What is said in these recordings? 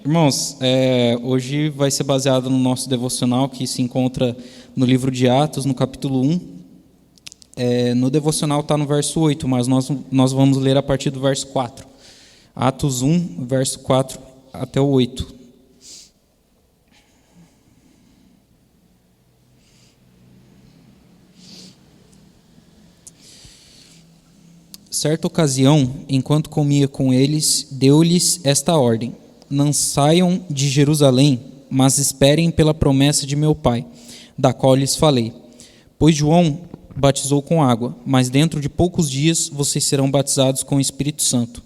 Irmãos, hoje vai ser baseado no nosso devocional que se encontra no livro de Atos, no capítulo 1. No devocional está no verso 8, mas nós vamos ler a partir do verso 4. Atos 1, verso 4 até o 8. Certa ocasião, enquanto comia com eles, deu-lhes esta ordem: não saiam de Jerusalém, mas esperem pela promessa de meu Pai, da qual lhes falei. Pois João batizou com água, mas dentro de poucos dias vocês serão batizados com o Espírito Santo.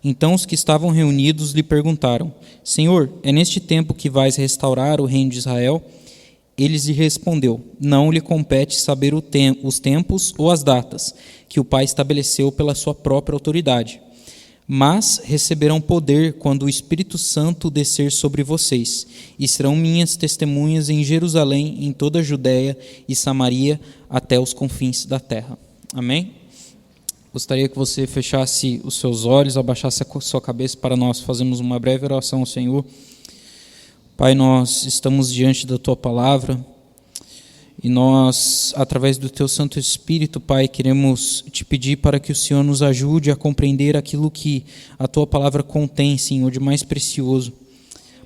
Então os que estavam reunidos lhe perguntaram: Senhor, é neste tempo que vais restaurar o reino de Israel? Ele lhe respondeu: não lhe compete saber os tempos ou as datas que o Pai estabeleceu pela sua própria autoridade. Mas receberão poder quando o Espírito Santo descer sobre vocês, e serão minhas testemunhas em Jerusalém, em toda a Judéia e Samaria, até os confins da terra. Amém? Gostaria que você fechasse os seus olhos, abaixasse a sua cabeça para nós fazermos uma breve oração ao Senhor. Pai, nós estamos diante da Tua Palavra e nós, através do Teu Santo Espírito, Pai, queremos Te pedir para que o Senhor nos ajude a compreender aquilo que a Tua Palavra contém, Senhor, de mais precioso.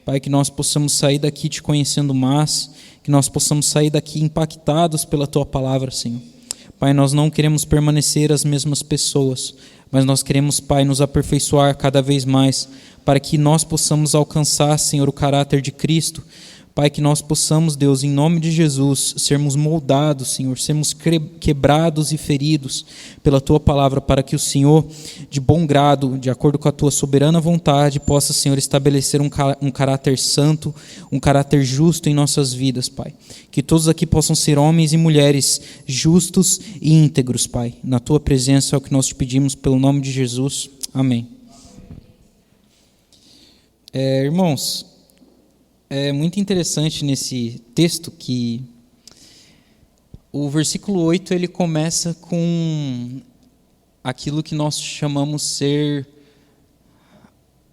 Pai, que nós possamos sair daqui Te conhecendo mais, que nós possamos sair daqui impactados pela Tua Palavra, Senhor. Pai, nós não queremos permanecer as mesmas pessoas, mas nós queremos, Pai, nos aperfeiçoar cada vez mais, para que nós possamos alcançar, Senhor, o caráter de Cristo. Pai, que nós possamos, Deus, em nome de Jesus, sermos moldados, Senhor, sermos quebrados e feridos pela Tua Palavra, para que o Senhor, de bom grado, de acordo com a Tua soberana vontade, possa, Senhor, estabelecer um caráter santo, um caráter justo em nossas vidas, Pai. Que todos aqui possam ser homens e mulheres justos e íntegros, Pai. Na Tua presença é o que nós Te pedimos, pelo nome de Jesus. Amém. Irmãos, é muito interessante nesse texto que o versículo 8 ele começa com aquilo que nós chamamos ser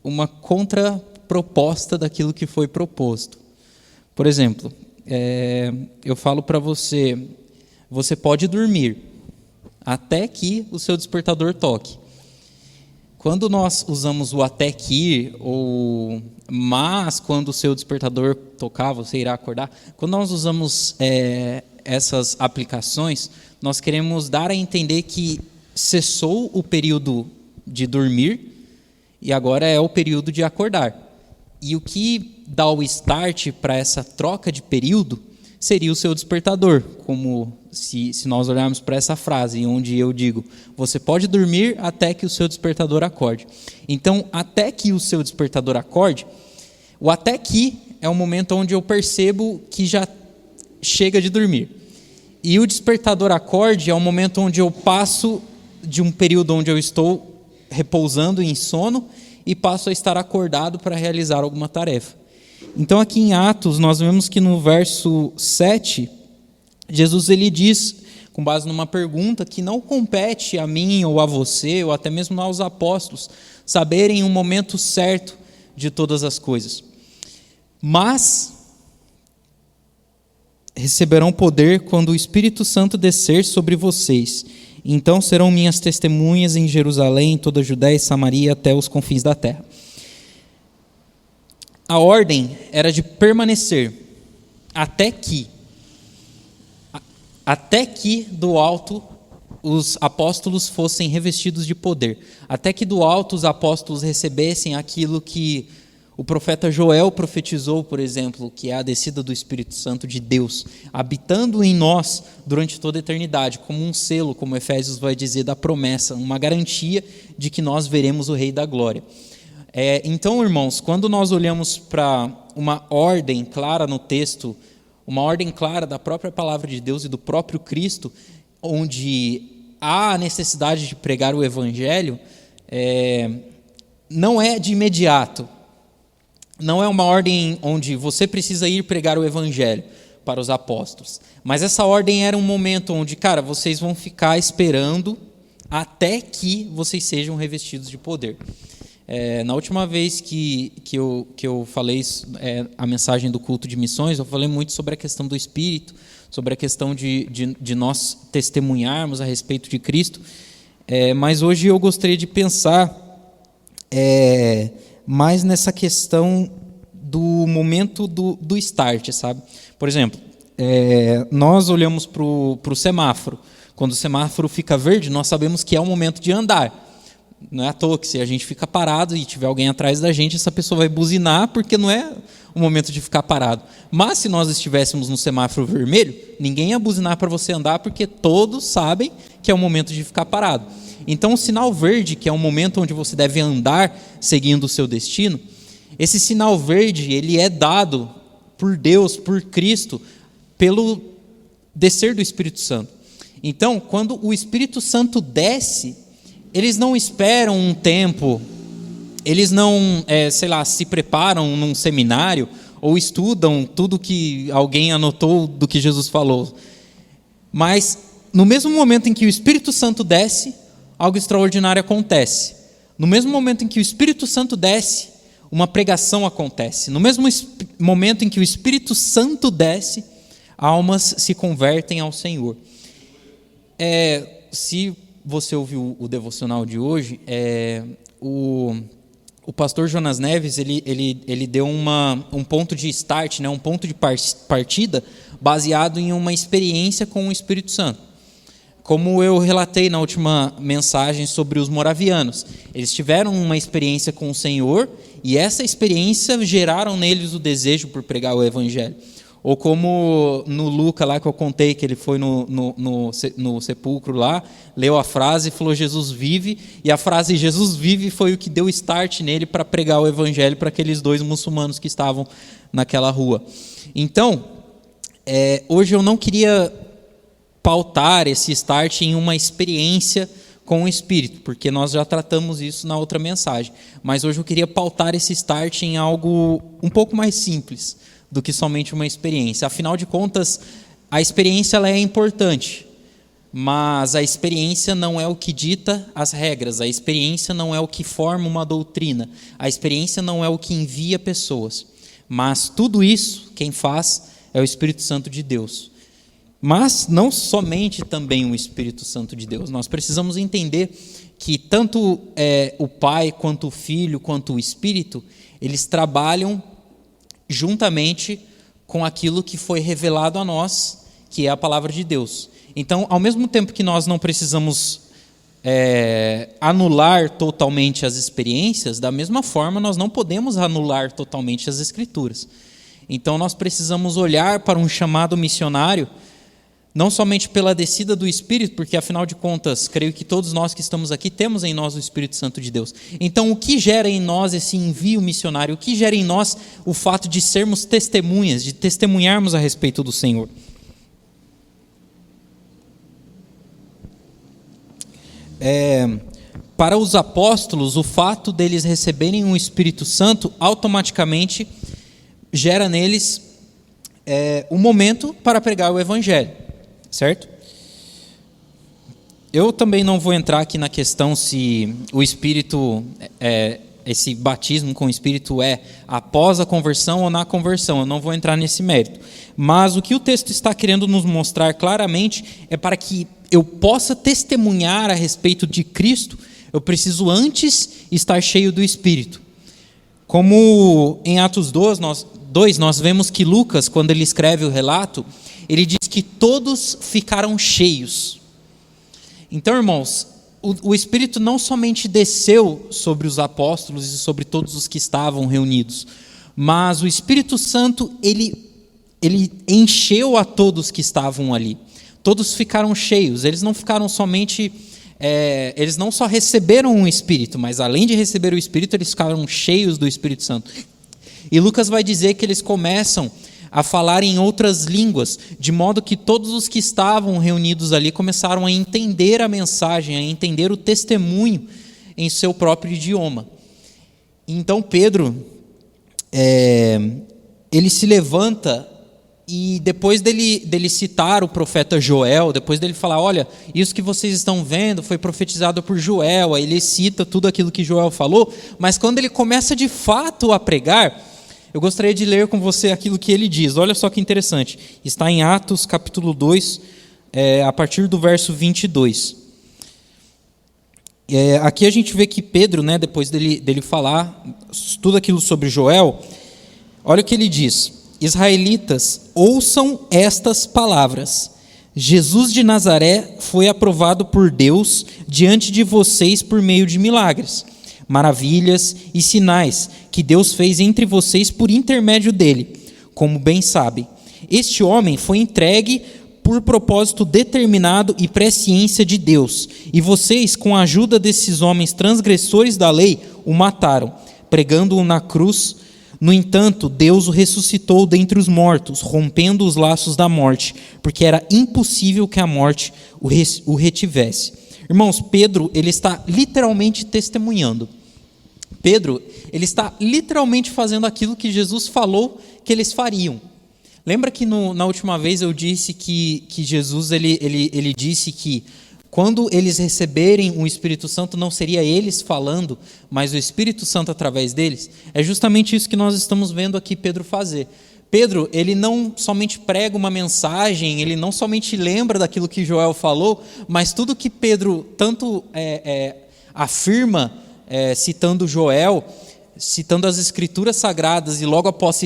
uma contraproposta daquilo que foi proposto. Por exemplo, eu falo para você, você pode dormir até que o seu despertador toque. Quando nós usamos o até que, ou mas quando o seu despertador tocar, você irá acordar. Quando nós usamos essas aplicações, nós queremos dar a entender que cessou o período de dormir e agora é o período de acordar. E o que dá o start para essa troca de período seria o seu despertador, como se nós olharmos para essa frase, onde eu digo, você pode dormir até que o seu despertador acorde. Então, até que o seu despertador acorde, o até que é o momento onde eu percebo que já chega de dormir. E o despertador acorde é o momento onde eu passo de um período onde eu estou repousando em sono e passo a estar acordado para realizar alguma tarefa. Então, aqui em Atos, nós vemos que no verso 7, Jesus ele diz, com base numa pergunta, que não compete a mim ou a você, ou até mesmo aos apóstolos, saberem o momento certo de todas as coisas. Mas receberão poder quando o Espírito Santo descer sobre vocês. Então serão minhas testemunhas em Jerusalém, em toda a Judéia e Samaria, até os confins da terra. A ordem era de permanecer até que do alto os apóstolos fossem revestidos de poder, até que do alto os apóstolos recebessem aquilo que o profeta Joel profetizou, por exemplo, que é a descida do Espírito Santo de Deus, habitando em nós durante toda a eternidade, como um selo, como Efésios vai dizer, da promessa, uma garantia de que nós veremos o Rei da Glória. Então, irmãos, quando nós olhamos para uma ordem clara no texto, uma ordem clara da própria palavra de Deus e do próprio Cristo, onde há a necessidade de pregar o Evangelho, não é de imediato, não é uma ordem onde você precisa ir pregar o Evangelho para os apóstolos, mas essa ordem era um momento onde, cara, vocês vão ficar esperando até que vocês sejam revestidos de poder. Na última vez que eu falei a mensagem do culto de missões, eu falei muito sobre a questão do Espírito, sobre a questão de nós testemunharmos a respeito de Cristo, mas hoje eu gostaria de pensar mais nessa questão do momento do start, sabe? Por exemplo, nós olhamos para o semáforo. Quando o semáforo fica verde, nós sabemos que é o momento de andar. Não é à toa que se a gente fica parado e tiver alguém atrás da gente, essa pessoa vai buzinar, porque não é o momento de ficar parado. Mas se nós estivéssemos no semáforo vermelho, ninguém ia buzinar para você andar, porque todos sabem que é o momento de ficar parado. Então o sinal verde, que é o momento onde você deve andar seguindo o seu destino, esse sinal verde, ele é dado por Deus, por Cristo, pelo descer do Espírito Santo. Então, quando o Espírito Santo desce, eles não esperam um tempo, eles não, se preparam num seminário ou estudam tudo que alguém anotou do que Jesus falou. Mas, no mesmo momento em que o Espírito Santo desce, algo extraordinário acontece. No mesmo momento em que o Espírito Santo desce, uma pregação acontece. No mesmo momento em que o Espírito Santo desce, almas se convertem ao Senhor. Se você ouviu o devocional de hoje, o pastor Jonas Neves ele deu um ponto de start, um ponto de partida baseado em uma experiência com o Espírito Santo. Como eu relatei na última mensagem sobre os moravianos, eles tiveram uma experiência com o Senhor e essa experiência geraram neles o desejo por pregar o Evangelho. Ou como no Luca lá que eu contei, que ele foi no sepulcro lá, leu a frase e falou Jesus vive, e a frase Jesus vive foi o que deu start nele para pregar o Evangelho para aqueles 2 muçulmanos que estavam naquela rua. Então, hoje eu não queria pautar esse start em uma experiência com o Espírito, porque nós já tratamos isso na outra mensagem, mas hoje eu queria pautar esse start em algo um pouco mais simples do que somente uma experiência. Afinal de contas, a experiência ela é importante, mas a experiência não é o que dita as regras, a experiência não é o que forma uma doutrina, a experiência não é o que envia pessoas, mas tudo isso, quem faz é o Espírito Santo de Deus. Mas não somente também o Espírito Santo de Deus, nós precisamos entender que tanto o Pai, quanto o Filho, quanto o Espírito, eles trabalham juntamente com aquilo que foi revelado a nós, que é a palavra de Deus. Então, ao mesmo tempo que nós não precisamos anular totalmente as experiências, da mesma forma nós não podemos anular totalmente as Escrituras. Então, nós precisamos olhar para um chamado missionário, não somente pela descida do Espírito, porque afinal de contas, creio que todos nós que estamos aqui temos em nós o Espírito Santo de Deus. Então, o que gera em nós esse envio missionário? O que gera em nós o fato de sermos testemunhas, de testemunharmos a respeito do Senhor? Para os apóstolos, o fato deles receberem o Espírito Santo automaticamente gera neles um momento para pregar o Evangelho. Certo? Eu também não vou entrar aqui na questão se o Espírito, esse batismo com o Espírito é após a conversão ou na conversão, eu não vou entrar nesse mérito. Mas o que o texto está querendo nos mostrar claramente é para que eu possa testemunhar a respeito de Cristo, eu preciso antes estar cheio do Espírito. Como em Atos 2, nós vemos que Lucas, quando ele escreve o relato, ele diz que todos ficaram cheios. Então, irmãos, o Espírito não somente desceu sobre os apóstolos e sobre todos os que estavam reunidos, mas o Espírito Santo, ele encheu a todos que estavam ali. Todos ficaram cheios, eles não ficaram somente... eles não só receberam o Espírito, mas além de receber o Espírito, eles ficaram cheios do Espírito Santo. E Lucas vai dizer que eles começam a falar em outras línguas, de modo que todos os que estavam reunidos ali começaram a entender a mensagem, a entender o testemunho em seu próprio idioma. Então Pedro, ele se levanta E depois dele citar o profeta Joel, depois dele falar, olha, isso que vocês estão vendo foi profetizado por Joel, aí ele cita tudo aquilo que Joel falou, mas quando ele começa de fato a pregar, eu gostaria de ler com você aquilo que ele diz. Olha só que interessante, está em Atos capítulo 2, a partir do verso 22. Aqui a gente vê que Pedro, né, depois dele falar tudo aquilo sobre Joel, olha o que ele diz: Israelitas, ouçam estas palavras. Jesus de Nazaré foi aprovado por Deus diante de vocês por meio de milagres, maravilhas e sinais que Deus fez entre vocês por intermédio dele, como bem sabem. Este homem foi entregue por propósito determinado e presciência de Deus, e vocês, com a ajuda desses homens transgressores da lei, o mataram, pregando-o na cruz. No entanto, Deus o ressuscitou dentre os mortos, rompendo os laços da morte, porque era impossível que a morte o retivesse. Irmãos, Pedro, ele está literalmente testemunhando. Pedro, ele está literalmente fazendo aquilo que Jesus falou que eles fariam. Lembra que na última vez eu disse que Jesus ele disse que quando eles receberem o Espírito Santo, não seria eles falando, mas o Espírito Santo através deles? É justamente isso que nós estamos vendo aqui Pedro fazer. Pedro, ele não somente prega uma mensagem, ele não somente lembra daquilo que Joel falou, mas tudo que Pedro tanto afirma, citando Joel, citando as Escrituras Sagradas e logo após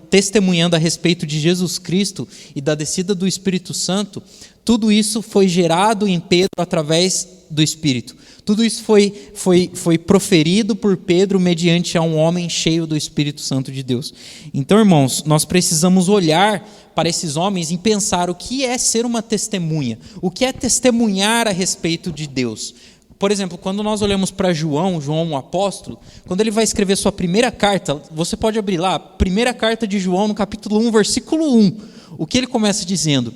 testemunhando a respeito de Jesus Cristo e da descida do Espírito Santo, tudo isso foi gerado em Pedro através do Espírito. Tudo isso foi proferido por Pedro mediante a um homem cheio do Espírito Santo de Deus. Então, irmãos, nós precisamos olhar para esses homens e pensar o que é ser uma testemunha, o que é testemunhar a respeito de Deus. Por exemplo, quando nós olhamos para João, o apóstolo, quando ele vai escrever sua primeira carta, você pode abrir lá, primeira carta de João, no capítulo 1, versículo 1. O que ele começa dizendo?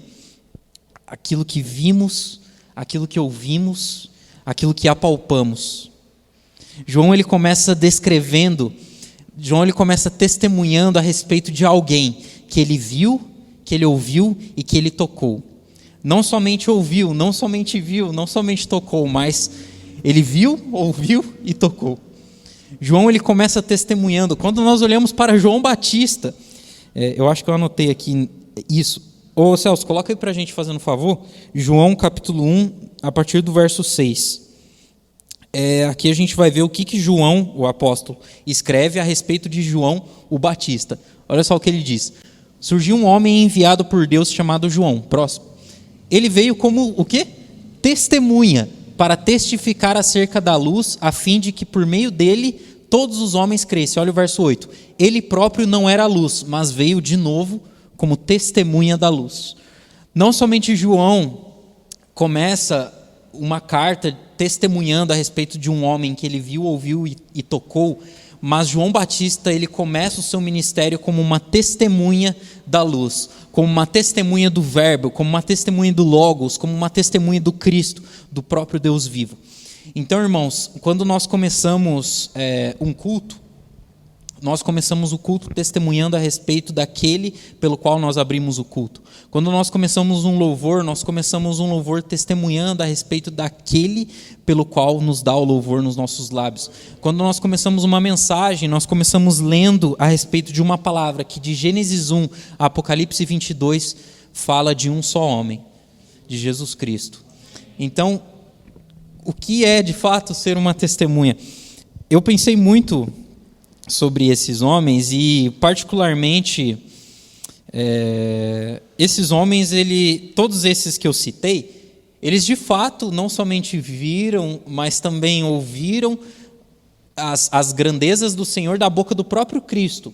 Aquilo que vimos, aquilo que ouvimos, aquilo que apalpamos. João, ele começa descrevendo, João, ele começa testemunhando a respeito de alguém que ele viu, que ele ouviu e que ele tocou. Não somente ouviu, não somente viu, não somente tocou, mas ele viu, ouviu e tocou. João, ele começa testemunhando. Quando nós olhamos para João Batista, eu acho que eu anotei aqui isso. Ô Celso, coloca aí para a gente, fazendo um favor, João capítulo 1, a partir do verso 6. Aqui a gente vai ver o que João, o apóstolo, escreve a respeito de João o Batista. Olha só o que ele diz. Surgiu um homem enviado por Deus chamado João. Próximo. Ele veio como o quê? Testemunha, para testificar acerca da luz, a fim de que por meio dele todos os homens crescem. Olha o verso 8. Ele próprio não era a luz, mas veio de novo como testemunha da luz. Não somente João começa uma carta testemunhando a respeito de um homem que ele viu, ouviu e tocou, mas João Batista, ele começa o seu ministério como uma testemunha da luz, como uma testemunha do verbo, como uma testemunha do Logos, como uma testemunha do Cristo, do próprio Deus vivo. Então, irmãos, quando nós começamos um culto, nós começamos o culto testemunhando a respeito daquele pelo qual nós abrimos o culto. Quando nós começamos um louvor, nós começamos um louvor testemunhando a respeito daquele pelo qual nos dá o louvor nos nossos lábios. Quando nós começamos uma mensagem, nós começamos lendo a respeito de uma palavra que de Gênesis 1 a Apocalipse 22 fala de um só homem, de Jesus Cristo. Então, o que é de fato ser uma testemunha? Eu pensei muito sobre esses homens e particularmente esses homens, todos esses que eu citei, eles de fato não somente viram, mas também ouviram as grandezas do Senhor da boca do próprio Cristo,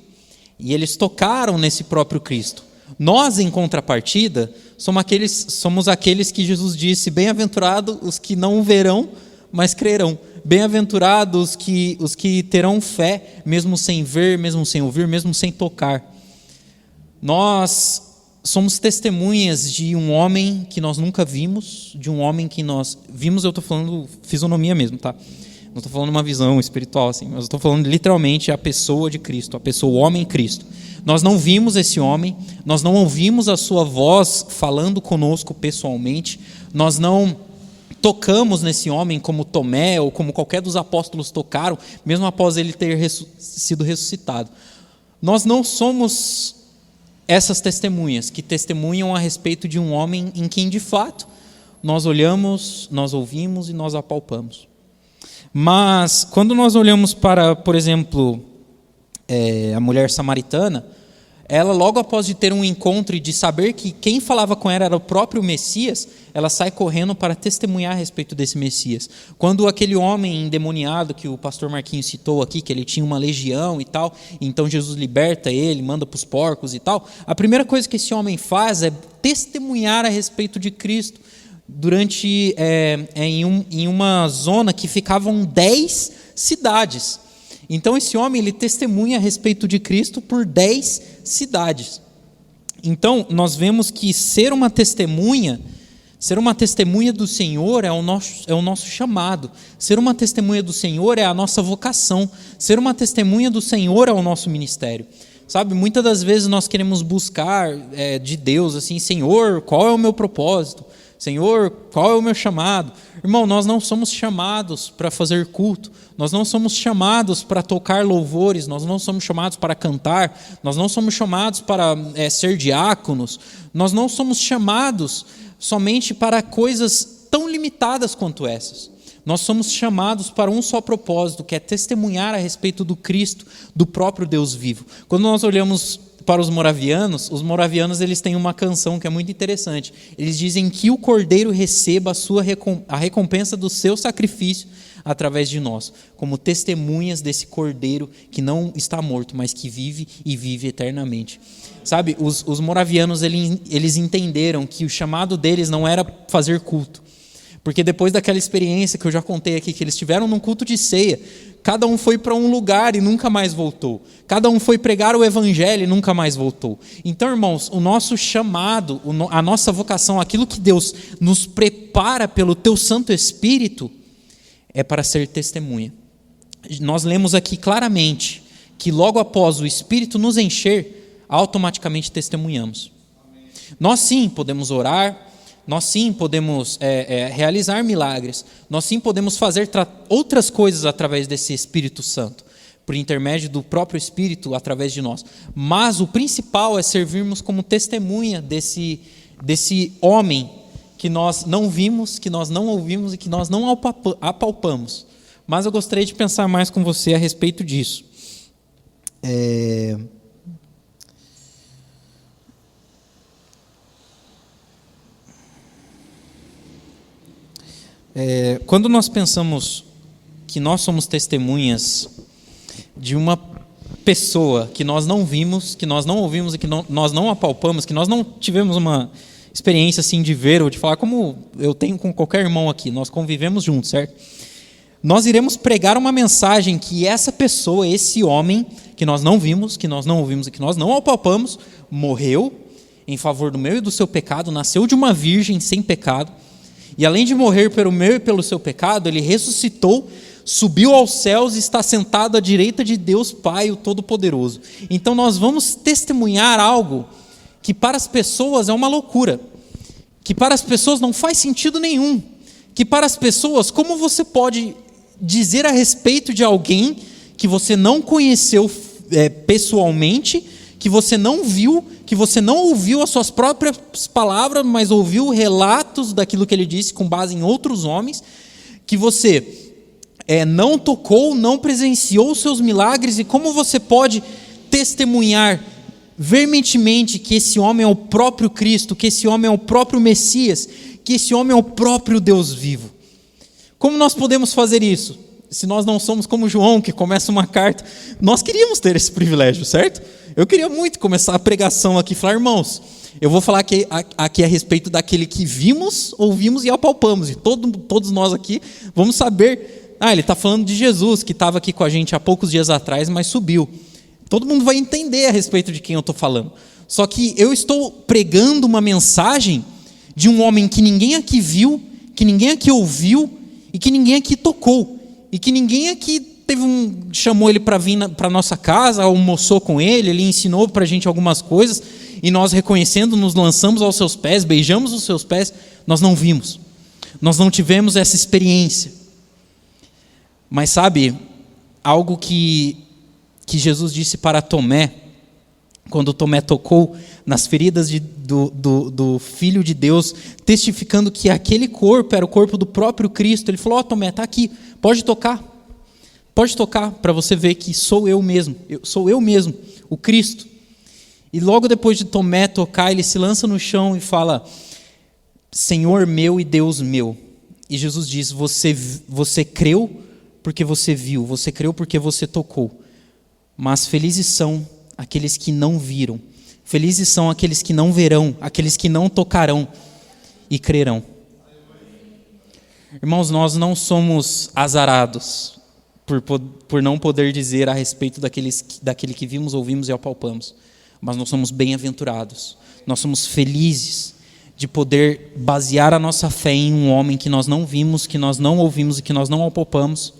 e eles tocaram nesse próprio Cristo. Nós, em contrapartida, somos aqueles que Jesus disse: bem-aventurados os que não verão, mas crerão. Bem-aventurados os que terão fé, mesmo sem ver, mesmo sem ouvir, mesmo sem tocar. Nós somos testemunhas de um homem que nós nunca vimos, de um homem que nós vimos, eu estou falando fisionomia mesmo, tá? Não estou falando uma visão espiritual, assim, mas estou falando literalmente a pessoa de Cristo, a pessoa, o homem Cristo. Nós não vimos esse homem, nós não ouvimos a sua voz falando conosco pessoalmente, nós não tocamos nesse homem como Tomé ou como qualquer dos apóstolos tocaram, mesmo após ele ter sido ressuscitado. Nós não somos essas testemunhas que testemunham a respeito de um homem em quem, de fato, nós olhamos, nós ouvimos e nós apalpamos. Mas, quando nós olhamos para, por exemplo, a mulher samaritana, ela, logo após de ter um encontro e de saber que quem falava com ela era o próprio Messias, ela sai correndo para testemunhar a respeito desse Messias. Quando aquele homem endemoniado que o pastor Marquinhos citou aqui, que ele tinha uma legião e tal, então Jesus liberta ele, manda para os porcos e tal, a primeira coisa que esse homem faz é testemunhar a respeito de Cristo, em uma zona que ficavam 10 cidades. Então esse homem, ele testemunha a respeito de Cristo por 10 cidades. Então nós vemos que ser uma testemunha do Senhor é o nosso chamado. Ser uma testemunha do Senhor é a nossa vocação. Ser uma testemunha do Senhor é o nosso ministério. Sabe, muitas das vezes nós queremos buscar de Deus, assim, Senhor, qual é o meu propósito? Senhor, qual é o meu chamado? Irmão, nós não somos chamados para fazer culto, nós não somos chamados para tocar louvores, nós não somos chamados para cantar, nós não somos chamados para ser diáconos, nós não somos chamados somente para coisas tão limitadas quanto essas. Nós somos chamados para um só propósito, que é testemunhar a respeito do Cristo, do próprio Deus vivo. Quando nós olhamos para os moravianos eles têm uma canção que é muito interessante. Eles dizem que o Cordeiro receba a recompensa do seu sacrifício através de nós, como testemunhas desse Cordeiro que não está morto, mas que vive e vive eternamente. Sabe, os moravianos eles entenderam que o chamado deles não era fazer culto, porque depois daquela experiência que eu já contei aqui, que eles tiveram num culto de ceia, cada um foi para um lugar e nunca mais voltou. Cada um foi pregar o evangelho e nunca mais voltou. Então, irmãos, o nosso chamado, a nossa vocação, aquilo que Deus nos prepara pelo teu Santo Espírito, é para ser testemunha. Nós lemos aqui claramente que logo após o Espírito nos encher, automaticamente testemunhamos. Nós sim podemos orar, nós sim podemos realizar milagres, nós sim podemos fazer outras coisas através desse Espírito Santo, por intermédio do próprio Espírito através de nós. Mas o principal é servirmos como testemunha desse homem que nós não vimos, que nós não ouvimos e que nós não apalpamos. Mas eu gostaria de pensar mais com você a respeito disso. Quando nós pensamos que nós somos testemunhas de uma pessoa que nós não vimos, que nós não ouvimos e que nós não apalpamos, que nós não tivemos uma experiência assim de ver ou de falar, como eu tenho com qualquer irmão aqui, nós convivemos juntos, certo? Nós iremos pregar uma mensagem que essa pessoa, esse homem, que nós não vimos, que nós não ouvimos e que nós não apalpamos, morreu em favor do meu e do seu pecado, nasceu de uma virgem sem pecado, e além de morrer pelo meu e pelo seu pecado, ele ressuscitou, subiu aos céus e está sentado à direita de Deus Pai, o Todo-Poderoso. Então nós vamos testemunhar algo que para as pessoas é uma loucura, que para as pessoas não faz sentido nenhum, que para as pessoas, como você pode dizer a respeito de alguém que você não conheceu pessoalmente, que você não viu, que você não ouviu as suas próprias palavras, mas ouviu relatos daquilo que ele disse com base em outros homens, que você não tocou, não presenciou os seus milagres, e como você pode testemunhar veementemente que esse homem é o próprio Cristo, que esse homem é o próprio Messias, que esse homem é o próprio Deus vivo? Como nós podemos fazer isso? Se nós não somos como João, que começa uma carta, nós queríamos ter esse privilégio, certo? Eu queria muito começar a pregação aqui, falar, irmãos, eu vou falar aqui a respeito daquele que vimos, ouvimos e apalpamos, e todos nós aqui vamos saber, ele está falando de Jesus, que estava aqui com a gente há poucos dias atrás, mas subiu. Todo mundo vai entender a respeito de quem eu estou falando. Só que eu estou pregando uma mensagem de um homem que ninguém aqui viu, que ninguém aqui ouviu e que ninguém aqui tocou. e que ninguém aqui chamou ele para vir para nossa casa, almoçou com ele, ele ensinou para a gente algumas coisas, e nós reconhecendo, nos lançamos aos seus pés, beijamos os seus pés, nós não vimos, nós não tivemos essa experiência. Mas sabe, algo que Jesus disse para Tomé, quando Tomé tocou nas feridas do Filho de Deus, testificando que aquele corpo era o corpo do próprio Cristo, ele falou: Tomé, está aqui, pode tocar para você ver que sou eu mesmo, o Cristo. E logo depois de Tomé tocar, ele se lança no chão e fala: Senhor meu e Deus meu. E Jesus diz: você creu porque você viu, você creu porque você tocou. Mas felizes são aqueles que não viram, felizes são aqueles que não verão, aqueles que não tocarão e crerão. Irmãos, nós não somos azarados por não poder dizer a respeito daquele que vimos, ouvimos e apalpamos, mas nós somos bem-aventurados, nós somos felizes de poder basear a nossa fé em um homem que nós não vimos, que nós não ouvimos e que nós não apalpamos,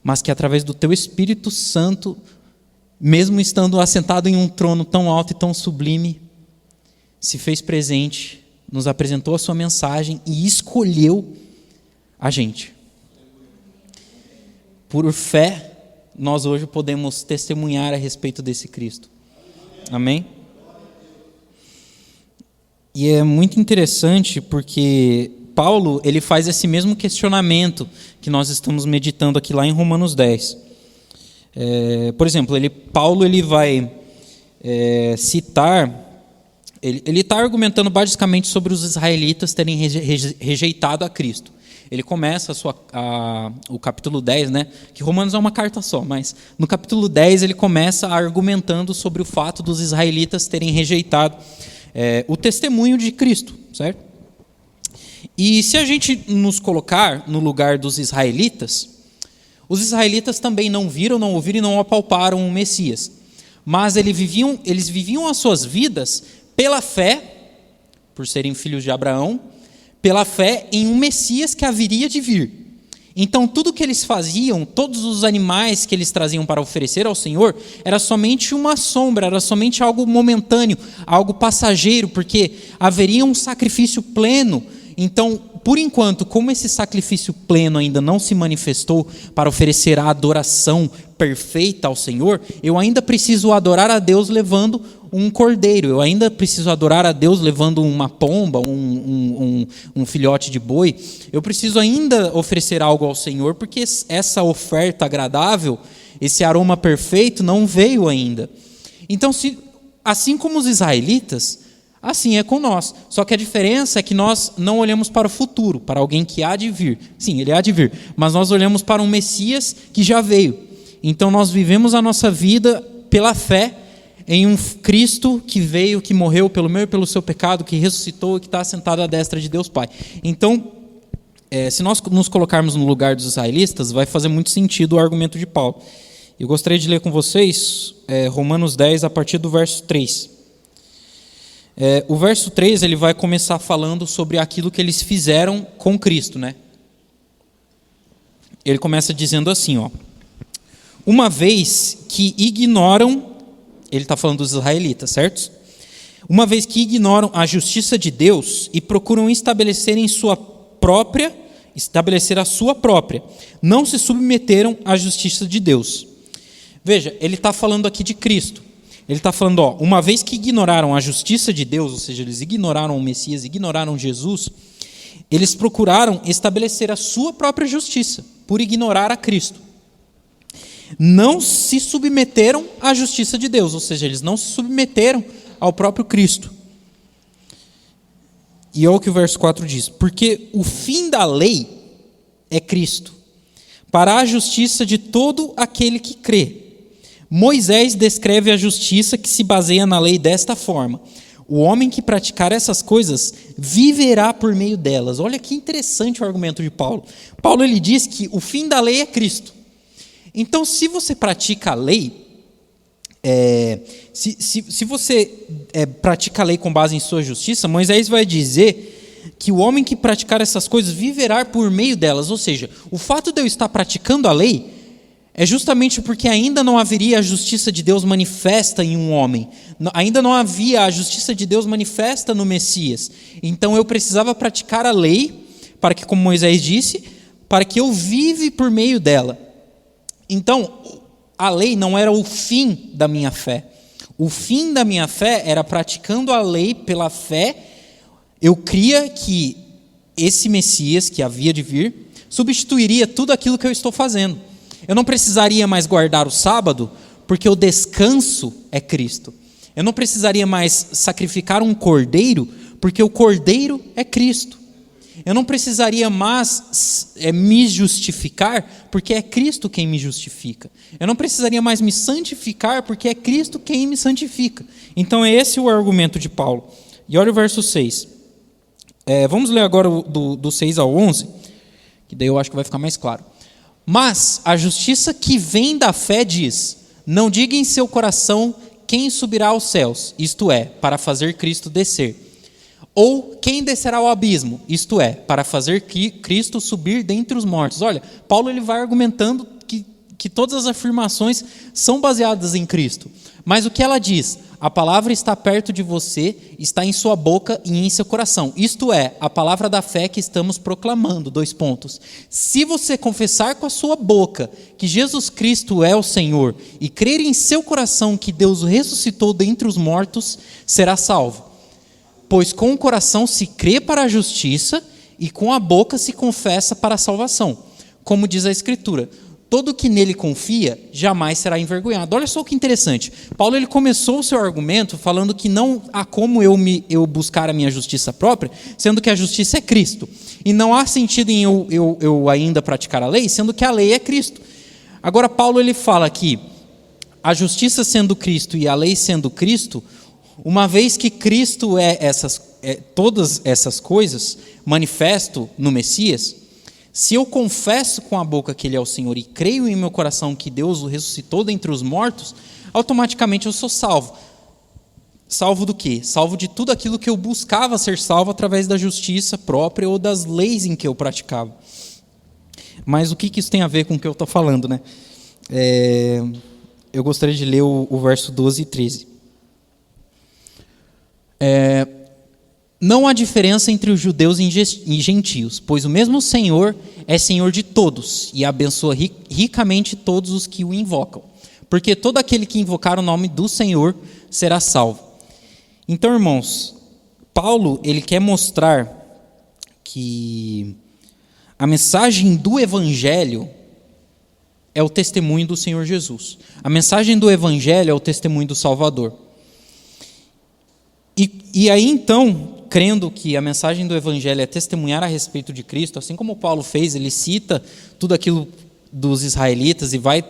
mas que através do Teu Espírito Santo, mesmo estando assentado em um trono tão alto e tão sublime, se fez presente, nos apresentou a sua mensagem e escolheu a gente. Por fé, nós hoje podemos testemunhar a respeito desse Cristo. Amém? E é muito interessante porque Paulo, ele faz esse mesmo questionamento que nós estamos meditando aqui lá em Romanos 10. Por exemplo, Paulo vai citar, ele está argumentando basicamente sobre os israelitas terem rejeitado a Cristo. Ele começa o capítulo 10, né? Que Romanos é uma carta só, mas no capítulo 10 ele começa argumentando sobre o fato dos israelitas terem rejeitado o testemunho de Cristo, certo? E se a gente nos colocar no lugar dos israelitas, os israelitas também não viram, não ouviram e não apalparam o Messias, mas eles viviam as suas vidas pela fé, por serem filhos de Abraão, pela fé em um Messias que haveria de vir. Então, tudo que eles faziam, todos os animais que eles traziam para oferecer ao Senhor, era somente uma sombra, era somente algo momentâneo, algo passageiro, porque haveria um sacrifício pleno. Então, por enquanto, como esse sacrifício pleno ainda não se manifestou para oferecer a adoração perfeita ao Senhor, eu ainda preciso adorar a Deus levando um cordeiro, eu ainda preciso adorar a Deus levando uma pomba, um filhote de boi, eu preciso ainda oferecer algo ao Senhor, porque essa oferta agradável, esse aroma perfeito não veio ainda. Então, assim como os israelitas, assim é com nós, só que a diferença é que nós não olhamos para o futuro, para alguém que há de vir, sim, ele há de vir, mas nós olhamos para um Messias que já veio. Então nós vivemos a nossa vida pela fé em um Cristo que veio, que morreu pelo meu e pelo seu pecado, que ressuscitou e que está sentado à destra de Deus Pai. Então, se nós nos colocarmos no lugar dos israelitas, vai fazer muito sentido o argumento de Paulo. Eu gostaria de ler com vocês Romanos 10, a partir do verso 3. O verso 3 ele vai começar falando sobre aquilo que eles fizeram com Cristo, né? Ele começa dizendo assim, ó: uma vez que ignoram, ele está falando dos israelitas, certo? Uma vez que ignoram a justiça de Deus e procuram estabelecer a sua própria, não se submeteram à justiça de Deus. Veja, ele está falando aqui de Cristo. Ele está falando, uma vez que ignoraram a justiça de Deus, ou seja, eles ignoraram o Messias, ignoraram Jesus, eles procuraram estabelecer a sua própria justiça, por ignorar a Cristo. Não se submeteram à justiça de Deus, ou seja, eles não se submeteram ao próprio Cristo. E olha o que o verso 4 diz: porque o fim da lei é Cristo, para a justiça de todo aquele que crê. Moisés descreve a justiça que se baseia na lei desta forma: o homem que praticar essas coisas viverá por meio delas. Olha que interessante o argumento de Paulo. Paulo ele diz que o fim da lei é Cristo. Então, se você pratica a lei, se você pratica a lei com base em sua justiça, Moisés vai dizer que o homem que praticar essas coisas viverá por meio delas. Ou seja, o fato de eu estar praticando a lei é justamente porque ainda não haveria a justiça de Deus manifesta em um homem. Ainda não havia a justiça de Deus manifesta no Messias. Então eu precisava praticar a lei, para que, como Moisés disse, para que eu vive por meio dela. Então, a lei não era o fim da minha fé. O fim da minha fé era praticando a lei pela fé. Eu cria que esse Messias que havia de vir substituiria tudo aquilo que eu estou fazendo. Eu não precisaria mais guardar o sábado, porque o descanso é Cristo. Eu não precisaria mais sacrificar um cordeiro, porque o cordeiro é Cristo. Eu não precisaria mais me justificar, porque é Cristo quem me justifica. Eu não precisaria mais me santificar, porque é Cristo quem me santifica. Então é esse o argumento de Paulo. E olha o verso 6. Vamos ler agora do 6 ao 11, que daí eu acho que vai ficar mais claro. Mas a justiça que vem da fé diz: não diga em seu coração quem subirá aos céus, isto é, para fazer Cristo descer. Ou quem descerá ao abismo, isto é, para fazer Cristo subir dentre os mortos. Olha, Paulo ele vai argumentando que todas as afirmações são baseadas em Cristo. Mas o que ela diz? A palavra está perto de você, está em sua boca e em seu coração. Isto é, a palavra da fé que estamos proclamando. 2 pontos. Se você confessar com a sua boca que Jesus Cristo é o Senhor e crer em seu coração que Deus o ressuscitou dentre os mortos, será salvo. Pois com o coração se crê para a justiça e com a boca se confessa para a salvação. Como diz a Escritura, todo que nele confia jamais será envergonhado. Olha só que interessante. Paulo ele começou o seu argumento falando que não há como eu buscar a minha justiça própria, sendo que a justiça é Cristo. E não há sentido em eu ainda praticar a lei, sendo que a lei é Cristo. Agora Paulo ele fala que a justiça sendo Cristo e a lei sendo Cristo, uma vez que Cristo é todas essas coisas, manifesto no Messias, se eu confesso com a boca que Ele é o Senhor e creio em meu coração que Deus o ressuscitou dentre os mortos, automaticamente eu sou salvo. Salvo do quê? Salvo de tudo aquilo que eu buscava ser salvo através da justiça própria ou das leis em que eu praticava. Mas o que isso tem a ver com o que eu estou falando, né? Eu gostaria de ler o verso 12 e 13. Não há diferença entre os judeus e gentios, pois o mesmo Senhor é Senhor de todos e abençoa ricamente todos os que o invocam, porque todo aquele que invocar o nome do Senhor será salvo. Então, irmãos, Paulo ele quer mostrar que a mensagem do Evangelho é o testemunho do Senhor Jesus. A mensagem do Evangelho é o testemunho do Salvador. E aí então, crendo que a mensagem do Evangelho é testemunhar a respeito de Cristo, assim como Paulo fez, ele cita tudo aquilo dos israelitas e vai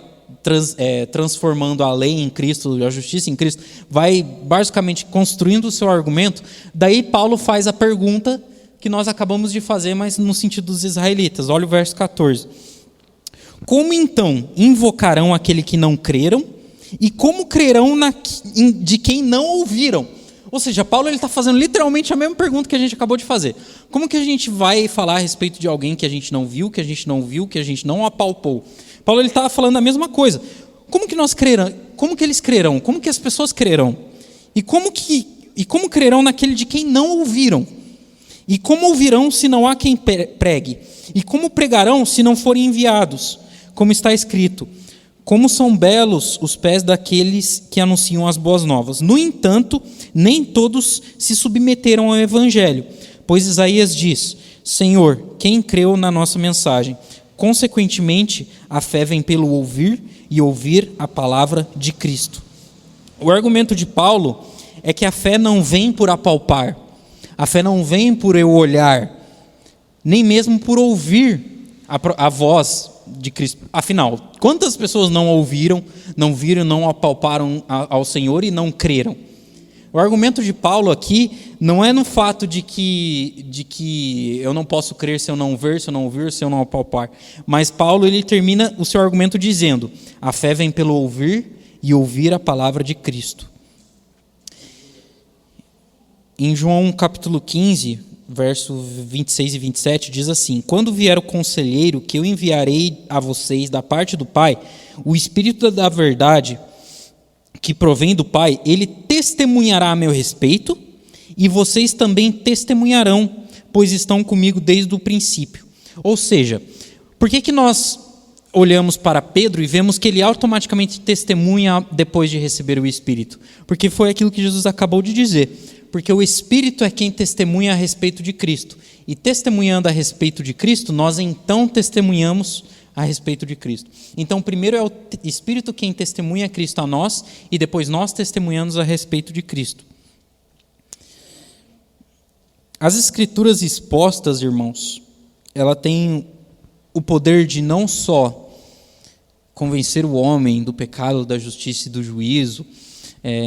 transformando a lei em Cristo, a justiça em Cristo, vai basicamente construindo o seu argumento. Daí Paulo faz a pergunta que nós acabamos de fazer, mas no sentido dos israelitas. Olha o verso 14. Como então invocarão aquele que não creram? E como crerão de quem não ouviram? Ou seja, Paulo está fazendo literalmente a mesma pergunta que a gente acabou de fazer. Como que a gente vai falar a respeito de alguém que a gente não viu, que a gente não apalpou? Paulo está falando a mesma coisa. Como que nós crerão? Como que eles crerão? Como que as pessoas crerão? E como crerão naquele de quem não ouviram? E como ouvirão se não há quem pregue? E como pregarão se não forem enviados? Como está escrito: como são belos os pés daqueles que anunciam as boas novas. No entanto, nem todos se submeteram ao Evangelho, pois Isaías diz: Senhor, quem creu na nossa mensagem? Consequentemente, a fé vem pelo ouvir e ouvir a palavra de Cristo. O argumento de Paulo é que a fé não vem por apalpar, a fé não vem por eu olhar, nem mesmo por ouvir a voz de Cristo. Afinal, quantas pessoas não ouviram, não viram, não apalparam ao Senhor e não creram? O argumento de Paulo aqui não é no fato de que eu não posso crer se eu não ver, se eu não ouvir, se eu não apalpar. Mas Paulo ele termina o seu argumento dizendo: a fé vem pelo ouvir e ouvir a palavra de Cristo. Em João capítulo 15, verso 26 e 27, diz assim: quando vier o conselheiro que eu enviarei a vocês da parte do Pai, o Espírito da verdade que provém do Pai, ele testemunhará a meu respeito, e vocês também testemunharão, pois estão comigo desde o princípio. Ou seja, por que nós olhamos para Pedro e vemos que ele automaticamente testemunha depois de receber o Espírito? Porque foi aquilo que Jesus acabou de dizer. Porque o Espírito é quem testemunha a respeito de Cristo. E testemunhando a respeito de Cristo, nós então testemunhamos a respeito de Cristo. Então, primeiro é o Espírito quem testemunha Cristo a nós, e depois nós testemunhamos a respeito de Cristo. As Escrituras expostas, irmãos, ela tem o poder de não só convencer o homem do pecado, da justiça e do juízo,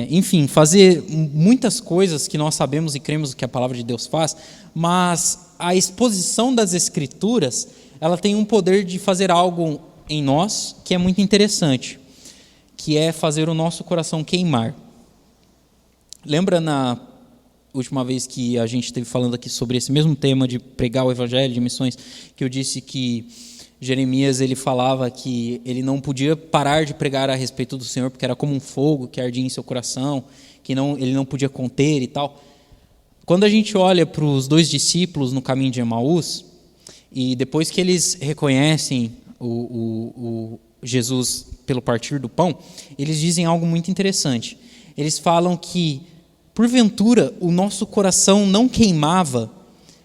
enfim, fazer muitas coisas que nós sabemos e cremos que a palavra de Deus faz, mas a exposição das Escrituras, ela tem um poder de fazer algo em nós que é muito interessante, que é fazer o nosso coração queimar. Lembra na última vez que a gente esteve falando aqui sobre esse mesmo tema de pregar o evangelho, de missões, que eu disse que Jeremias ele falava que ele não podia parar de pregar a respeito do Senhor, porque era como um fogo que ardia em seu coração, que ele não podia conter e tal. Quando a gente olha para os dois discípulos no caminho de Emaús, e depois que eles reconhecem o Jesus pelo partir do pão, eles dizem algo muito interessante. Eles falam que, porventura, o nosso coração não queimava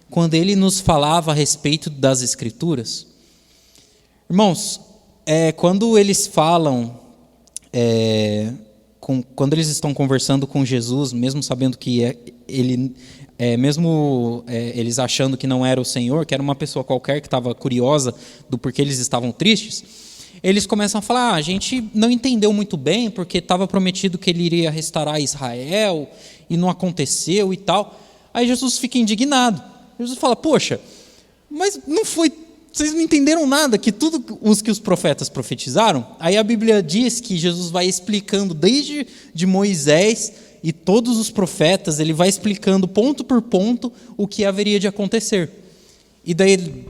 quando ele nos falava a respeito das Escrituras? Irmãos, quando eles falam, quando eles estão conversando com Jesus, mesmo sabendo que ele... eles achando que não era o Senhor, que era uma pessoa qualquer que estava curiosa do porquê eles estavam tristes, eles começam a falar: a gente não entendeu muito bem, porque estava prometido que ele iria restaurar Israel, e não aconteceu e tal. Aí Jesus fica indignado. Jesus fala: poxa, mas não foi, vocês não entenderam nada, que tudo os que os profetas profetizaram? Aí a Bíblia diz que Jesus vai explicando desde de Moisés e todos os profetas, ele vai explicando ponto por ponto o que haveria de acontecer. E daí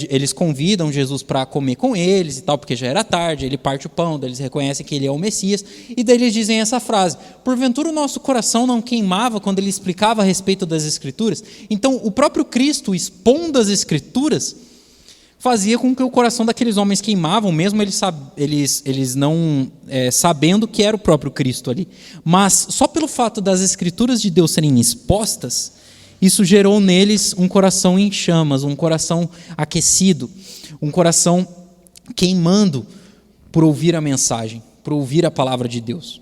eles convidam Jesus para comer com eles e tal, porque já era tarde, ele parte o pão, daí eles reconhecem que ele é o Messias, e daí eles dizem essa frase: porventura o nosso coração não queimava quando ele explicava a respeito das Escrituras? Então o próprio Cristo, expondo as Escrituras, fazia com que o coração daqueles homens queimavam, mesmo eles não sabendo que era o próprio Cristo ali. Mas só pelo fato das Escrituras de Deus serem expostas, isso gerou neles um coração em chamas, um coração aquecido, um coração queimando por ouvir a mensagem, por ouvir a palavra de Deus.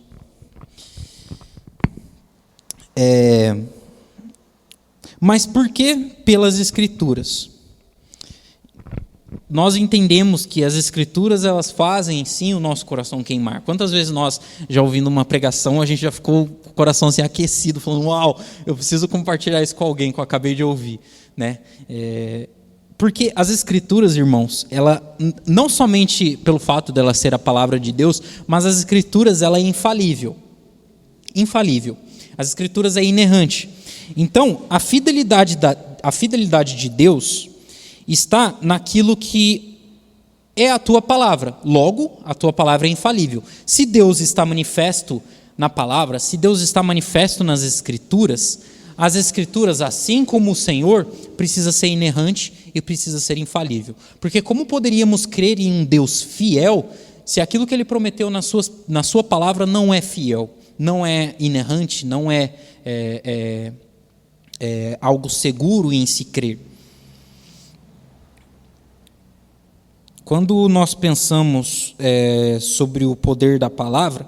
Mas por que pelas Escrituras? Nós entendemos que as Escrituras, elas fazem sim o nosso coração queimar. Quantas vezes nós, já ouvindo uma pregação, a gente já ficou com o coração assim aquecido, falando: uau, eu preciso compartilhar isso com alguém que eu acabei de ouvir, né? Porque as Escrituras, irmãos, ela não somente pelo fato dela ser a palavra de Deus, mas as Escrituras, ela é infalível. Infalível. As Escrituras é inerrante. Então, a fidelidade de Deus está naquilo que é a tua palavra. Logo, a tua palavra é infalível. Se Deus está manifesto na palavra, se Deus está manifesto nas Escrituras, as Escrituras, assim como o Senhor, precisa ser inerrante e precisa ser infalível. Porque como poderíamos crer em um Deus fiel se aquilo que Ele prometeu na sua palavra não é fiel, não é inerrante, não é algo seguro em se crer? Quando nós pensamos sobre o poder da palavra,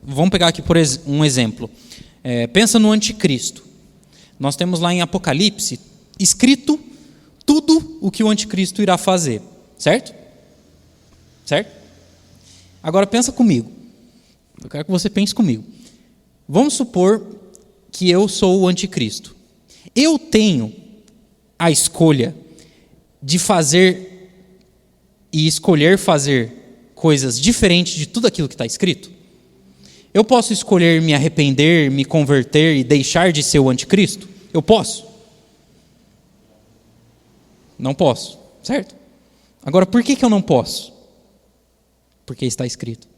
vamos pegar aqui por um exemplo. Pensa no anticristo. Nós temos lá em Apocalipse escrito tudo o que o anticristo irá fazer, certo? Certo? Agora pensa comigo. Eu quero que você pense comigo. Vamos supor que eu sou o anticristo. Eu tenho a escolha de fazer e escolher fazer coisas diferentes de tudo aquilo que está escrito? Eu posso escolher me arrepender, me converter e deixar de ser o anticristo? Eu posso? Não posso, certo? Agora, por que eu não posso? Porque está escrito.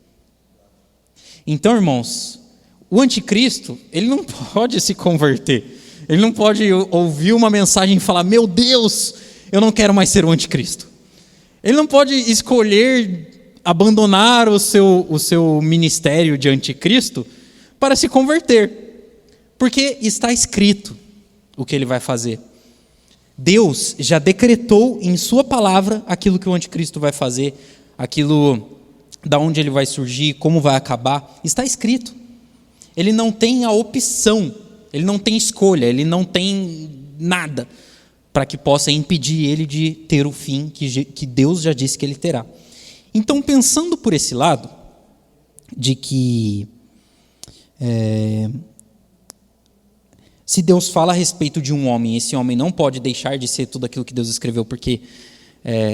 Então, irmãos, o anticristo, ele não pode se converter. Ele não pode ouvir uma mensagem e falar: meu Deus, eu não quero mais ser o anticristo. Ele não pode escolher abandonar o seu ministério de anticristo para se converter. Porque está escrito o que ele vai fazer. Deus já decretou em sua palavra aquilo que o anticristo vai fazer, aquilo da onde ele vai surgir, como vai acabar. Está escrito. Ele não tem a opção, ele não tem escolha, ele não tem nada para que possa impedir ele de ter o fim que Deus já disse que ele terá. Então, pensando por esse lado, de que se Deus fala a respeito de um homem, esse homem não pode deixar de ser tudo aquilo que Deus escreveu porque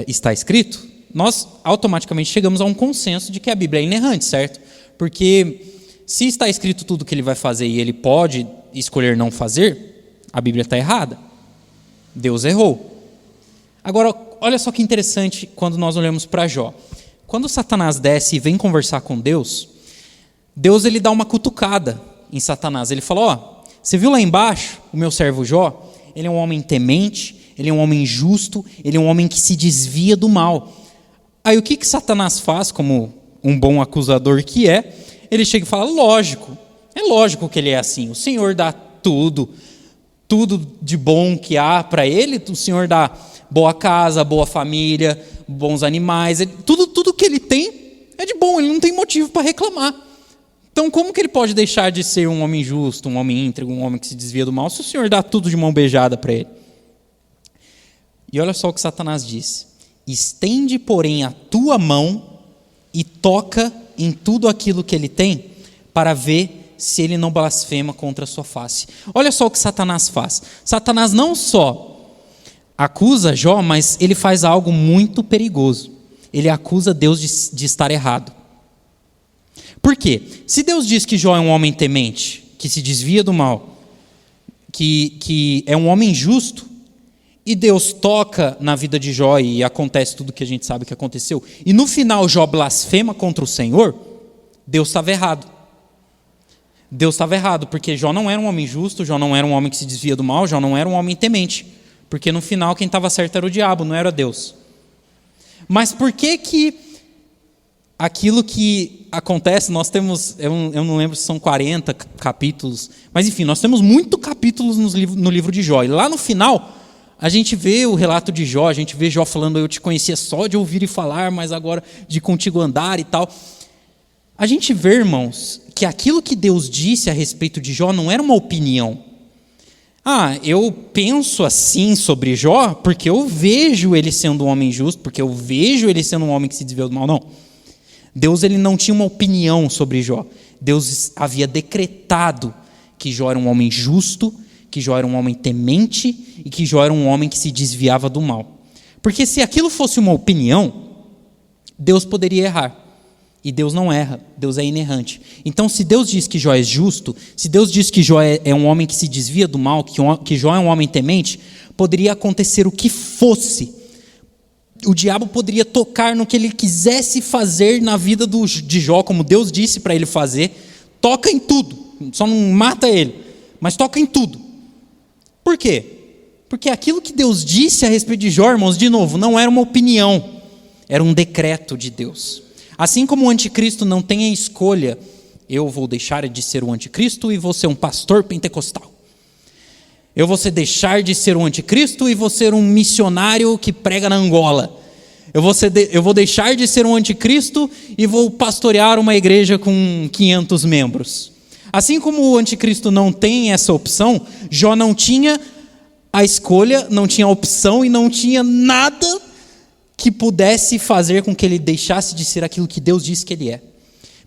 está escrito, nós automaticamente chegamos a um consenso de que a Bíblia é inerrante, certo? Porque se está escrito tudo o que ele vai fazer e ele pode escolher não fazer, a Bíblia está errada. Deus errou. Agora, olha só que interessante quando nós olhamos para Jó. Quando Satanás desce e vem conversar com Deus, Deus ele dá uma cutucada em Satanás. Ele fala: você viu lá embaixo o meu servo Jó? Ele é um homem temente, ele é um homem justo, ele é um homem que se desvia do mal. Aí o que Satanás faz, como um bom acusador que é? Ele chega e fala: é lógico que ele é assim. O Senhor dá tudo de bom que há para ele. O Senhor dá boa casa, boa família, bons animais. Tudo que ele tem é de bom, ele não tem motivo para reclamar. Então como que ele pode deixar de ser um homem justo, um homem íntegro, um homem que se desvia do mal, se o Senhor dá tudo de mão beijada para ele? E olha só o que Satanás diz: estende, porém, a tua mão e toca em tudo aquilo que ele tem, para ver se ele não blasfema contra a sua face. Olha só o que Satanás faz. Satanás não só acusa Jó, mas ele faz algo muito perigoso. Ele acusa Deus de estar errado. Por quê? Se Deus diz que Jó é um homem temente, que se desvia do mal, que é um homem justo, e Deus toca na vida de Jó e acontece tudo que a gente sabe que aconteceu, e no final Jó blasfema contra o Senhor, Deus estava errado. Deus estava errado, porque Jó não era um homem justo, Jó não era um homem que se desvia do mal, Jó não era um homem temente, porque no final quem estava certo era o diabo, não era Deus. Mas por que aquilo que acontece, nós temos, eu não lembro se são 40 capítulos, mas enfim, nós temos muitos capítulos no livro de Jó, e lá no final a gente vê o relato de Jó, a gente vê Jó falando: eu te conhecia só de ouvir e falar, mas agora de contigo andar e tal. A gente vê, irmãos, que aquilo que Deus disse a respeito de Jó não era uma opinião. Eu penso assim sobre Jó porque eu vejo ele sendo um homem justo, porque eu vejo ele sendo um homem que se desviou do mal. Não. Deus ele não tinha uma opinião sobre Jó. Deus havia decretado que Jó era um homem justo, que Jó era um homem temente e que Jó era um homem que se desviava do mal. Porque se aquilo fosse uma opinião, Deus poderia errar. E Deus não erra, Deus é inerrante. Então, se Deus diz que Jó é justo, se Deus diz que Jó é um homem que se desvia do mal, que Jó é um homem temente, poderia acontecer o que fosse. O diabo poderia tocar no que ele quisesse fazer na vida de Jó, como Deus disse para ele fazer. Toca em tudo, só não mata ele, mas toca em tudo. Por quê? Porque aquilo que Deus disse a respeito de Jó, irmãos, de novo, não era uma opinião, era um decreto de Deus. Assim como o anticristo não tem a escolha: eu vou deixar de ser o anticristo e vou ser um pastor pentecostal. Eu vou deixar de ser o anticristo e vou ser um missionário que prega na Angola. Eu vou deixar de ser um anticristo e vou pastorear uma igreja com 500 membros. Assim como o anticristo não tem essa opção, Jó não tinha a escolha, não tinha a opção e não tinha nada que pudesse fazer com que ele deixasse de ser aquilo que Deus disse que ele é.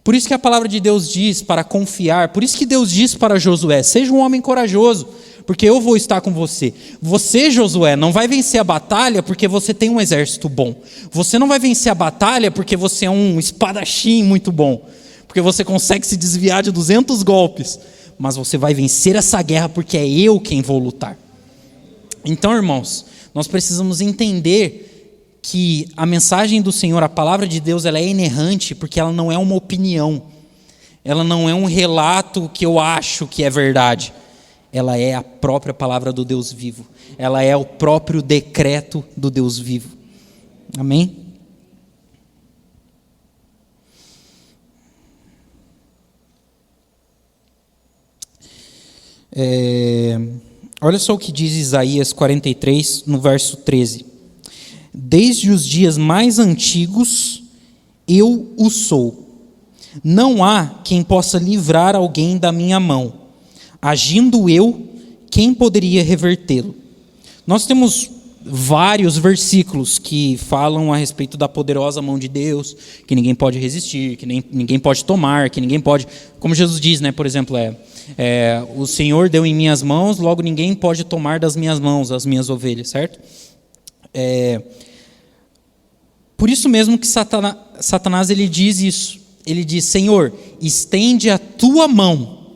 Por isso que a palavra de Deus diz para confiar, por isso que Deus diz para Josué: seja um homem corajoso, porque eu vou estar com você. Você, Josué, não vai vencer a batalha porque você tem um exército bom. Você não vai vencer a batalha porque você é um espadachim muito bom. porque você consegue se desviar de 200 golpes, mas você vai vencer essa guerra porque é eu quem vou lutar. Então, irmãos, nós precisamos entender que a mensagem do Senhor, a palavra de Deus, ela é inerrante porque ela não é uma opinião, ela não é um relato que eu acho que é verdade, ela é a própria palavra do Deus vivo, ela é o próprio decreto do Deus vivo. Amém? Olha só o que diz Isaías 43, no verso 13. Desde os dias mais antigos, eu o sou. Não há quem possa livrar alguém da minha mão. Agindo eu, quem poderia revertê-lo? Nós temos vários versículos que falam a respeito da poderosa mão de Deus, que ninguém pode resistir, que ninguém pode tomar, que ninguém pode... Como Jesus diz, né, por exemplo, o Senhor deu em minhas mãos, logo ninguém pode tomar das minhas mãos as minhas ovelhas, certo? Por isso mesmo que Satanás ele diz isso. Ele diz: Senhor, estende a tua mão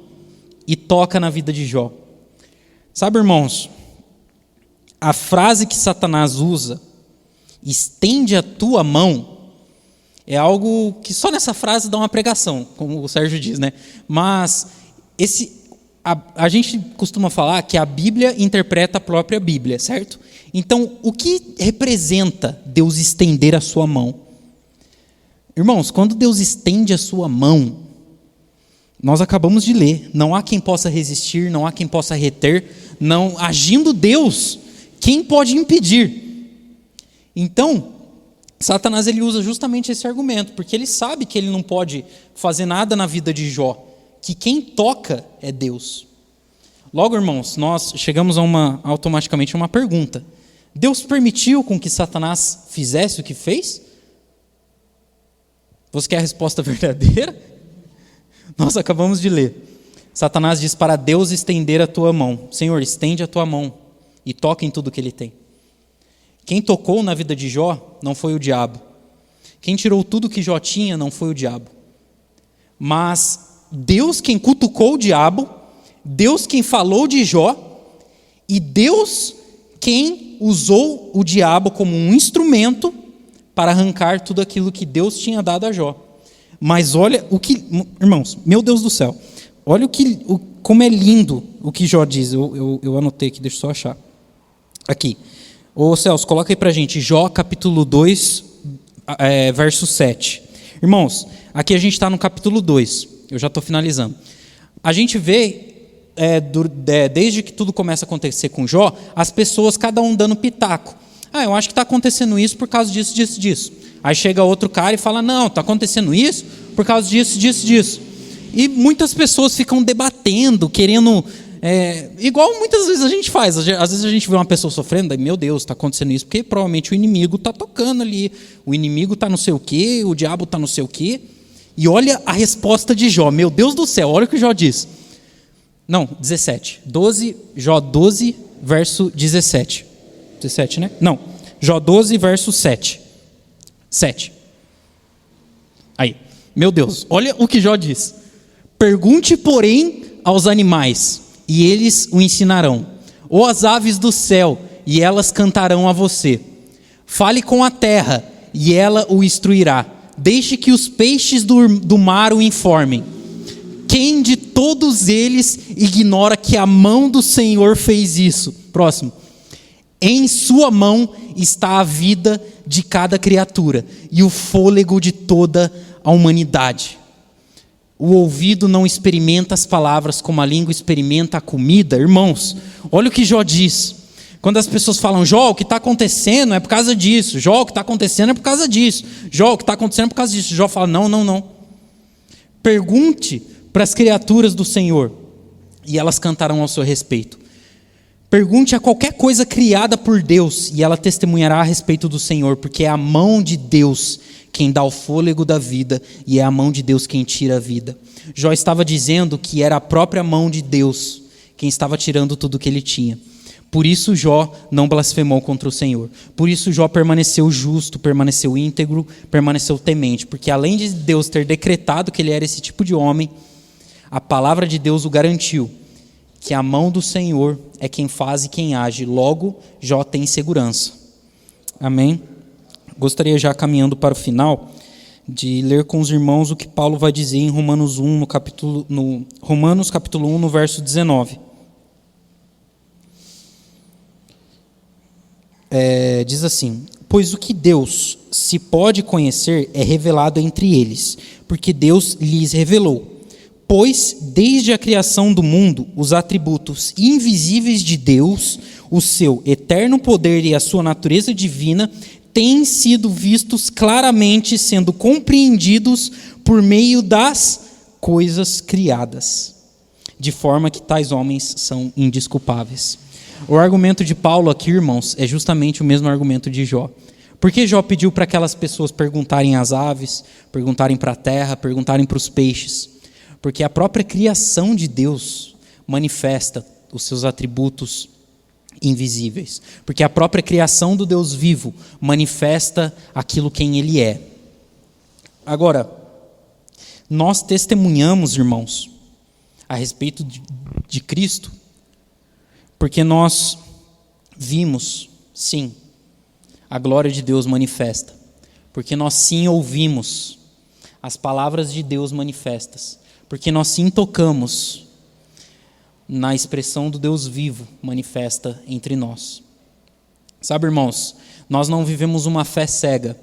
e toca na vida de Jó. Sabe, irmãos, a frase que Satanás usa, estende a tua mão, é algo que só nessa frase dá uma pregação, como o Sérgio diz, né? Mas a gente costuma falar que a Bíblia interpreta a própria Bíblia, certo? Então, o que representa Deus estender a sua mão? Irmãos, quando Deus estende a sua mão, nós acabamos de ler, não há quem possa resistir, não há quem possa reter, não, agindo Deus, quem pode impedir? Então, Satanás ele usa justamente esse argumento, porque ele sabe que ele não pode fazer nada na vida de Jó, que quem toca é Deus. Logo, irmãos, nós chegamos automaticamente a uma pergunta. Deus permitiu com que Satanás fizesse o que fez? Você quer a resposta verdadeira? Nós acabamos de ler. Satanás diz para Deus estender a tua mão. Senhor, estende a tua mão e toca em tudo que ele tem. Quem tocou na vida de Jó não foi o diabo. Quem tirou tudo que Jó tinha não foi o diabo. Mas Deus quem cutucou o diabo, Deus quem falou de Jó, e Deus quem usou o diabo como um instrumento para arrancar tudo aquilo que Deus tinha dado a Jó. Mas olha o que, irmãos, meu Deus do céu, olha como é lindo o que Jó diz. Eu anotei aqui, deixa eu só achar. Aqui. Ô Celso, coloca aí pra gente, Jó capítulo 2, verso 7. Irmãos, aqui a gente está no capítulo 2, eu já estou finalizando. A gente vê, desde que tudo começa a acontecer com Jó, as pessoas, cada um dando pitaco. Eu acho que está acontecendo isso por causa disso, disso, disso. Aí chega outro cara e fala, não, está acontecendo isso por causa disso, disso, disso. E muitas pessoas ficam debatendo, querendo... igual muitas vezes a gente faz. Às vezes a gente vê uma pessoa sofrendo, e, meu Deus, está acontecendo isso, porque provavelmente o inimigo está tocando ali. O inimigo está não sei o quê, o diabo está não sei o quê. E olha a resposta de Jó. Meu Deus do céu, olha o que Jó diz. Não, 17. Jó 12, verso 17. 17, né? Não. Jó 12, verso 7. 7. Aí. Meu Deus, olha o que Jó diz. Pergunte, porém, aos animais, e eles o ensinarão. Ou às aves do céu, e elas cantarão a você. Fale com a terra, e ela o instruirá. Deixe que os peixes do mar o informem. Quem de todos eles ignora que a mão do Senhor fez isso? Próximo. Em sua mão está a vida de cada criatura e o fôlego de toda a humanidade. O ouvido não experimenta as palavras como a língua experimenta a comida. Irmãos, olha o que Jó diz. Quando as pessoas falam, Jó, o que está acontecendo é por causa disso. Jó, o que está acontecendo é por causa disso. Jó, o que está acontecendo é por causa disso. Jó fala, não. Pergunte para as criaturas do Senhor e elas cantarão ao seu respeito. Pergunte a qualquer coisa criada por Deus e ela testemunhará a respeito do Senhor, porque é a mão de Deus quem dá o fôlego da vida e é a mão de Deus quem tira a vida. Jó estava dizendo que era a própria mão de Deus quem estava tirando tudo que ele tinha. Por isso Jó não blasfemou contra o Senhor. Por isso Jó permaneceu justo, permaneceu íntegro, permaneceu temente. Porque além de Deus ter decretado que ele era esse tipo de homem, a palavra de Deus o garantiu. Que a mão do Senhor é quem faz e quem age. Logo, Jó tem segurança. Amém? Gostaria já caminhando para o final de ler com os irmãos o que Paulo vai dizer em Romanos 1, Romanos capítulo 1, no verso 19. Diz assim: pois o que Deus se pode conhecer é revelado entre eles, porque Deus lhes revelou. Pois, desde a criação do mundo, os atributos invisíveis de Deus, o seu eterno poder e a sua natureza divina, têm sido vistos claramente, sendo compreendidos por meio das coisas criadas, de forma que tais homens são indesculpáveis. O argumento de Paulo aqui, irmãos, é justamente o mesmo argumento de Jó. Por que Jó pediu para aquelas pessoas perguntarem às aves, perguntarem para a terra, perguntarem para os peixes? Porque a própria criação de Deus manifesta os seus atributos invisíveis. Porque a própria criação do Deus vivo manifesta aquilo quem Ele é. Agora, nós testemunhamos, irmãos, a respeito de Cristo, porque nós vimos, sim, a glória de Deus manifesta. Porque nós sim ouvimos as palavras de Deus manifestas. Porque nós sim tocamos na expressão do Deus vivo manifesta entre nós. Sabe, irmãos, nós não vivemos uma fé cega.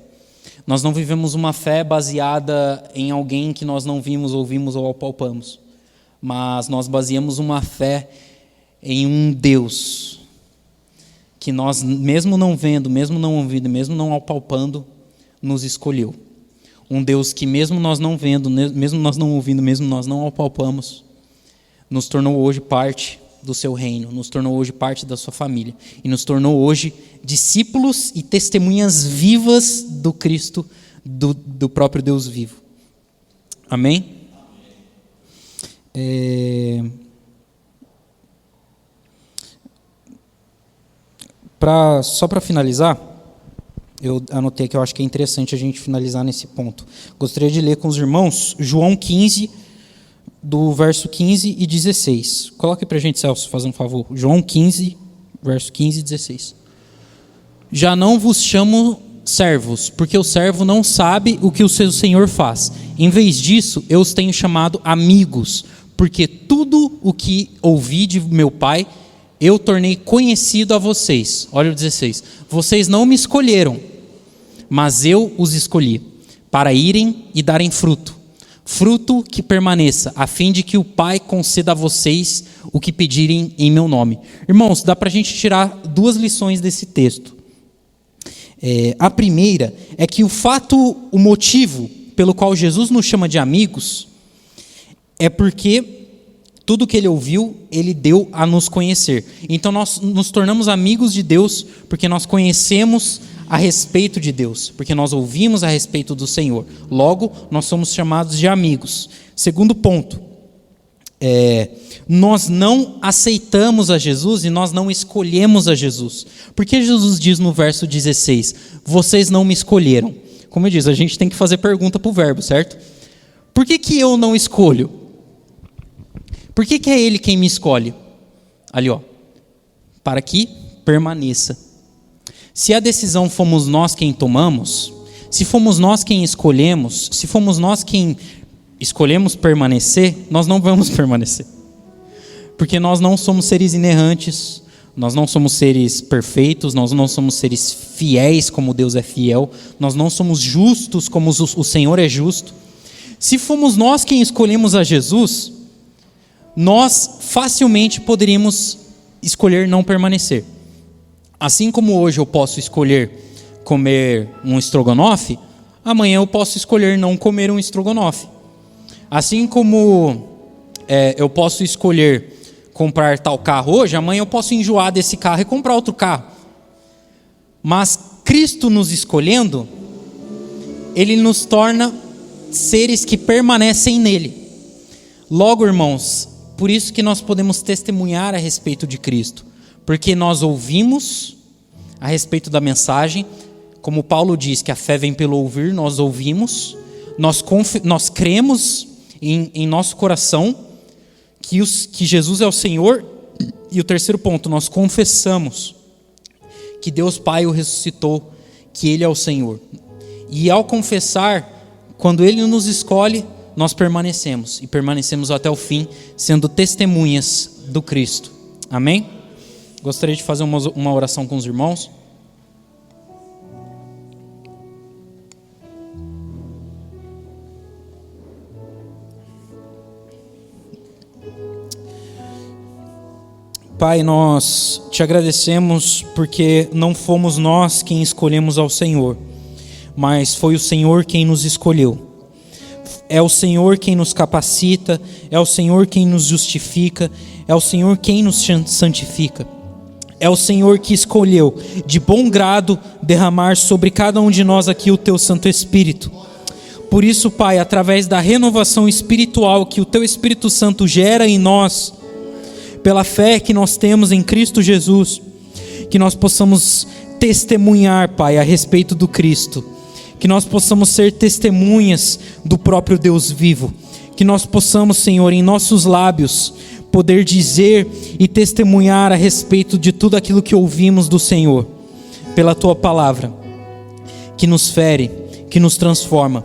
Nós não vivemos uma fé baseada em alguém que nós não vimos, ouvimos ou apalpamos. Mas nós baseamos uma fé em um Deus que nós, mesmo não vendo, mesmo não ouvindo, mesmo não apalpando, nos escolheu. Um Deus que mesmo nós não vendo, mesmo nós não ouvindo, mesmo nós não apalpamos, nos tornou hoje parte do seu reino, nos tornou hoje parte da sua família e nos tornou hoje discípulos e testemunhas vivas do Cristo, do próprio Deus vivo. Amém? Só para finalizar, eu anotei que eu acho que é interessante a gente finalizar nesse ponto. Gostaria de ler com os irmãos João 15, do verso 15 e 16. Coloque para a gente, Celso, faz um favor. João 15, verso 15 e 16. Já não vos chamo servos, porque o servo não sabe o que o seu senhor faz. Em vez disso, eu os tenho chamado amigos, porque tudo o que ouvi de meu Pai, eu tornei conhecido a vocês. Olha o 16. Vocês não me escolheram, mas eu os escolhi, para irem e darem fruto. Fruto que permaneça, a fim de que o Pai conceda a vocês o que pedirem em meu nome. Irmãos, dá para a gente tirar duas lições desse texto. A primeira é que o motivo pelo qual Jesus nos chama de amigos é porque tudo que ele ouviu, ele deu a nos conhecer. Então nós nos tornamos amigos de Deus porque nós conhecemos a respeito de Deus, porque nós ouvimos a respeito do Senhor. Logo, nós somos chamados de amigos. Segundo ponto, nós não aceitamos a Jesus e nós não escolhemos a Jesus. Porque Jesus diz no verso 16, vocês não me escolheram. Como eu disse, a gente tem que fazer pergunta para o verbo, certo? Por que eu não escolho? Por que é Ele quem me escolhe? Ali, para que permaneça. Se a decisão fomos nós quem tomamos, se fomos nós quem escolhemos, se fomos nós quem escolhemos permanecer, nós não vamos permanecer. Porque nós não somos seres inerrantes, nós não somos seres perfeitos, nós não somos seres fiéis como Deus é fiel, nós não somos justos como o Senhor é justo. Se fomos nós quem escolhemos a Jesus, nós facilmente poderíamos escolher não permanecer. Assim como hoje eu posso escolher comer um estrogonofe, amanhã eu posso escolher não comer um estrogonofe. Assim como eu posso escolher comprar tal carro hoje, amanhã eu posso enjoar desse carro e comprar outro carro. Mas Cristo nos escolhendo, Ele nos torna seres que permanecem nele. Logo, irmãos, por isso que nós podemos testemunhar a respeito de Cristo. porque nós ouvimos a respeito da mensagem, como Paulo diz que a fé vem pelo ouvir, nós ouvimos, nós cremos em nosso coração que Jesus é o Senhor. E o terceiro ponto, nós confessamos que Deus Pai o ressuscitou, que Ele é o Senhor. E ao confessar, quando Ele nos escolhe, nós permanecemos, e permanecemos até o fim, sendo testemunhas do Cristo. Amém? Gostaria de fazer uma oração com os irmãos. Pai, nós te agradecemos porque não fomos nós quem escolhemos ao Senhor, mas foi o Senhor quem nos escolheu. É o Senhor quem nos capacita, é o Senhor quem nos justifica, é o Senhor quem nos santifica. É o Senhor que escolheu de bom grado derramar sobre cada um de nós aqui o teu Santo Espírito. Por isso, Pai, através da renovação espiritual que o teu Espírito Santo gera em nós, pela fé que nós temos em Cristo Jesus, que nós possamos testemunhar, Pai, a respeito do Cristo, que nós possamos ser testemunhas do próprio Deus vivo, que nós possamos, Senhor, em nossos lábios, poder dizer e testemunhar a respeito de tudo aquilo que ouvimos do Senhor, pela Tua palavra, que nos fere, que nos transforma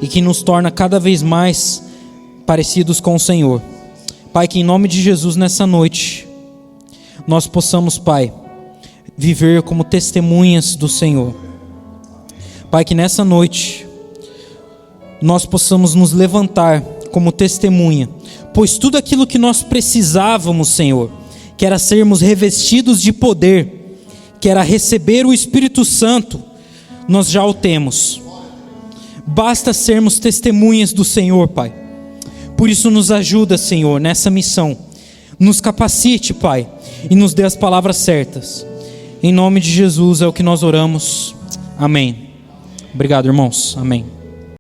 e que nos torna cada vez mais parecidos com o Senhor. Pai, que em nome de Jesus nessa noite, nós possamos, Pai, viver como testemunhas do Senhor. Pai, que nessa noite, nós possamos nos levantar como testemunha, pois tudo aquilo que nós precisávamos, Senhor, que era sermos revestidos de poder, que era receber o Espírito Santo, nós já o temos. Basta sermos testemunhas do Senhor, Pai. Por isso nos ajuda, Senhor, nessa missão. Nos capacite, Pai, e nos dê as palavras certas. Em nome de Jesus é o que nós oramos. Amém. Obrigado, irmãos. Amém.